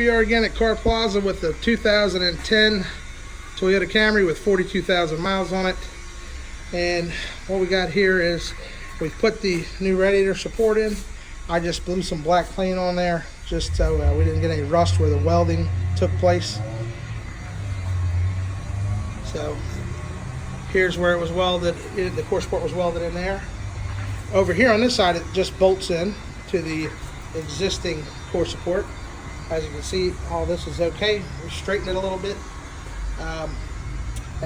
we are again at Car Plaza with the 2010 Toyota Camry with 42,000 miles on it. And what we got here is we put the new radiator support in. I just blew some black clean on there just so we didn't get any rust where the welding took place. So here's where it was welded. The core support was welded in there. Over here on this side, it just bolts in to the existing core support. As you can see, all this is okay. We straightened it a little bit, and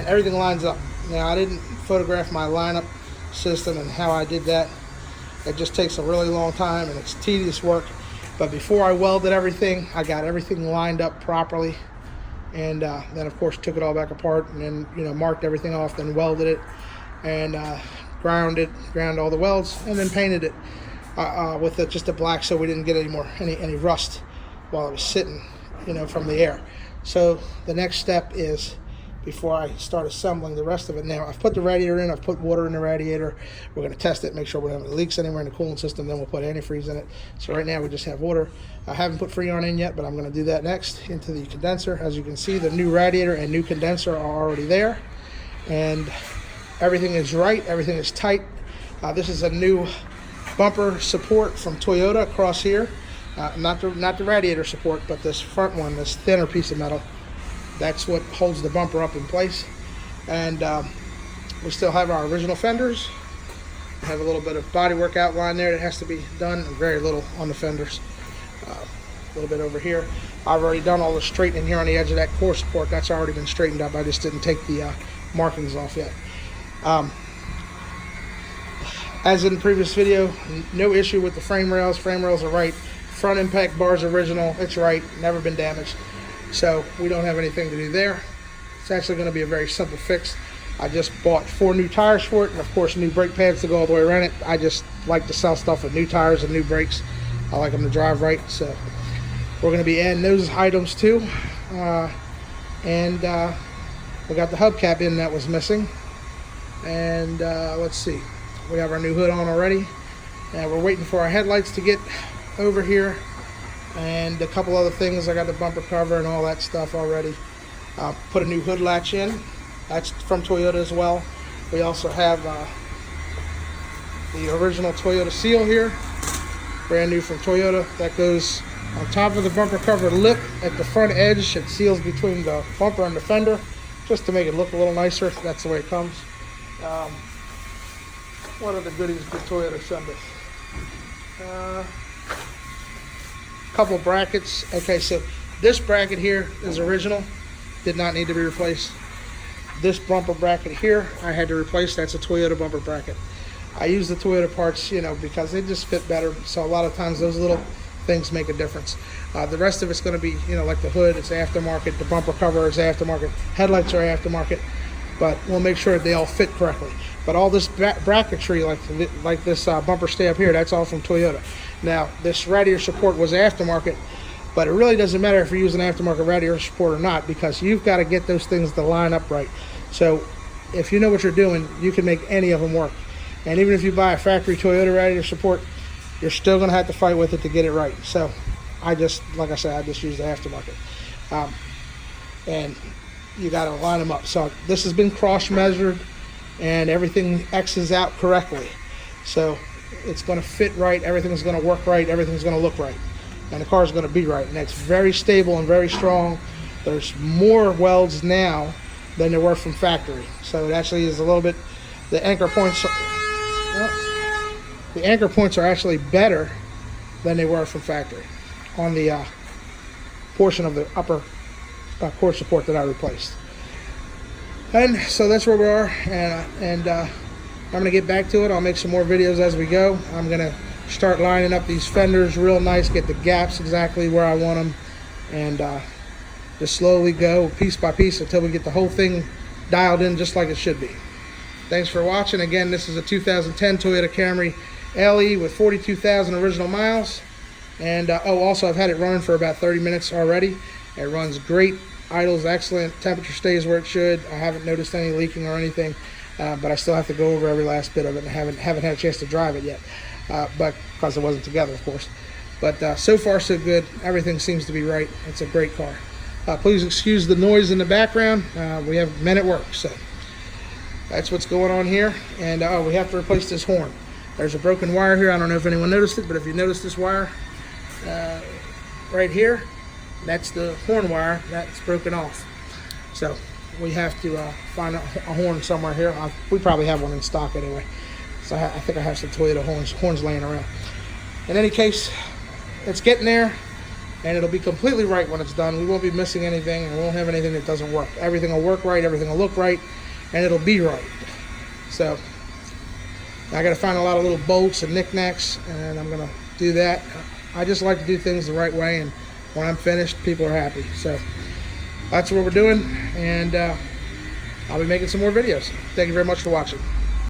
everything lines up. Now, I didn't photograph my lineup system and how I did that. It just takes a really long time and it's tedious work. But before I welded everything, I got everything lined up properly, and then of course took it all back apart and then marked everything off, then welded it and ground all the welds, and then painted it with just a black so we didn't get any rust while it was sitting from the air. So the next step is, before I start assembling the rest of it, now I've put the radiator in, I've put water in the radiator. We're going to test it, make sure we don't have any leaks anywhere in the cooling system, then we'll put antifreeze in it. So right now we just have water. I haven't put Freon in yet, but I'm going to do that next into the condenser. As you can see, the new radiator and new condenser are already there, and everything is right, everything is tight. This is a new bumper support from Toyota across here. Not the radiator support, but this front one, this thinner piece of metal. That's what holds the bumper up in place. And we still have our original fenders. We have a little bit of bodywork outline there that has to be done, and very little on the fenders. A little bit over here. I've already done all the straightening here on the edge of that core support. That's already been straightened up. I just didn't take the markings off yet. As in the previous video, no issue with the frame rails. Frame rails are right. Front impact bars original. It's right. Never been damaged. So we don't have anything to do there. It's actually going to be a very simple fix. I just bought 4 new tires for it, and of course new brake pads to go all the way around it. I just like to sell stuff with new tires and new brakes. I like them to drive right. So we're going to be adding those items too. We got the hubcap in that was missing. And let's see. We have our new hood on already. And we're waiting for our headlights to get over here. And a couple other things. I got the bumper cover and all that stuff already. Put a new hood latch in. That's from Toyota as well. We also have the original Toyota seal here, brand new from Toyota. That goes on top of the bumper cover lip at the front edge. It seals between the bumper and the fender, just to make it look a little nicer. That's the way it comes. What are the goodies did Toyota send us? Couple brackets. Okay, so this bracket here is original, did not need to be replaced. This bumper bracket here I had to replace. That's a Toyota bumper bracket. I use the Toyota parts because they just fit better, so a lot of times those little things make a difference. The rest of it's going to be like the hood, it's aftermarket, the bumper cover is aftermarket, headlights are aftermarket, but we'll make sure that they all fit correctly. But all this bracketry, like this bumper stay up here, that's all from Toyota. Now, this radiator support was aftermarket, but it really doesn't matter if you're using aftermarket radiator support or not, because you've got to get those things to line up right. So if you know what you're doing, you can make any of them work. And even if you buy a factory Toyota radiator support, you're still going to have to fight with it to get it right. So like I said, I just use the aftermarket. And you got to line them up. So this has been cross measured and everything X's out correctly. So it's going to fit right, everything's going to work right, everything's going to look right, and the car is going to be right. And it's very stable and very strong. There's more welds now than there were from factory, so it actually is a little bit, the anchor points are actually better than they were from factory on the portion of the upper core support that I replaced. And so that's where we are, and I'm going to get back to it. I'll make some more videos as we go. I'm going to start lining up these fenders real nice, get the gaps exactly where I want them, and just slowly go piece by piece until we get the whole thing dialed in just like it should be. Thanks for watching. Again, this is a 2010 Toyota Camry LE with 42,000 original miles. And also I've had it running for about 30 minutes already. It runs great, idles excellent, temperature stays where it should. I haven't noticed any leaking or anything. But I still have to go over every last bit of it, and haven't had a chance to drive it yet, but because it wasn't together, of course. But so far so good. Everything seems to be right. It's a great car. Please excuse the noise in the background. We have men at work, so that's what's going on here. And we have to replace this horn. There's a broken wire here. I don't know if anyone noticed it, but if you notice this wire right here, that's the horn wire that's broken off. So we have to find a horn somewhere here. We probably have one in stock anyway. So I think I have some Toyota horns laying around. In any case, it's getting there, and it'll be completely right when it's done. We won't be missing anything, and we won't have anything that doesn't work. Everything will work right, everything will look right, and it'll be right. So I got to find a lot of little bolts and knickknacks, and I'm going to do that. I just like to do things the right way, and when I'm finished, people are happy. So that's what we're doing, and I'll be making some more videos. Thank you very much for watching.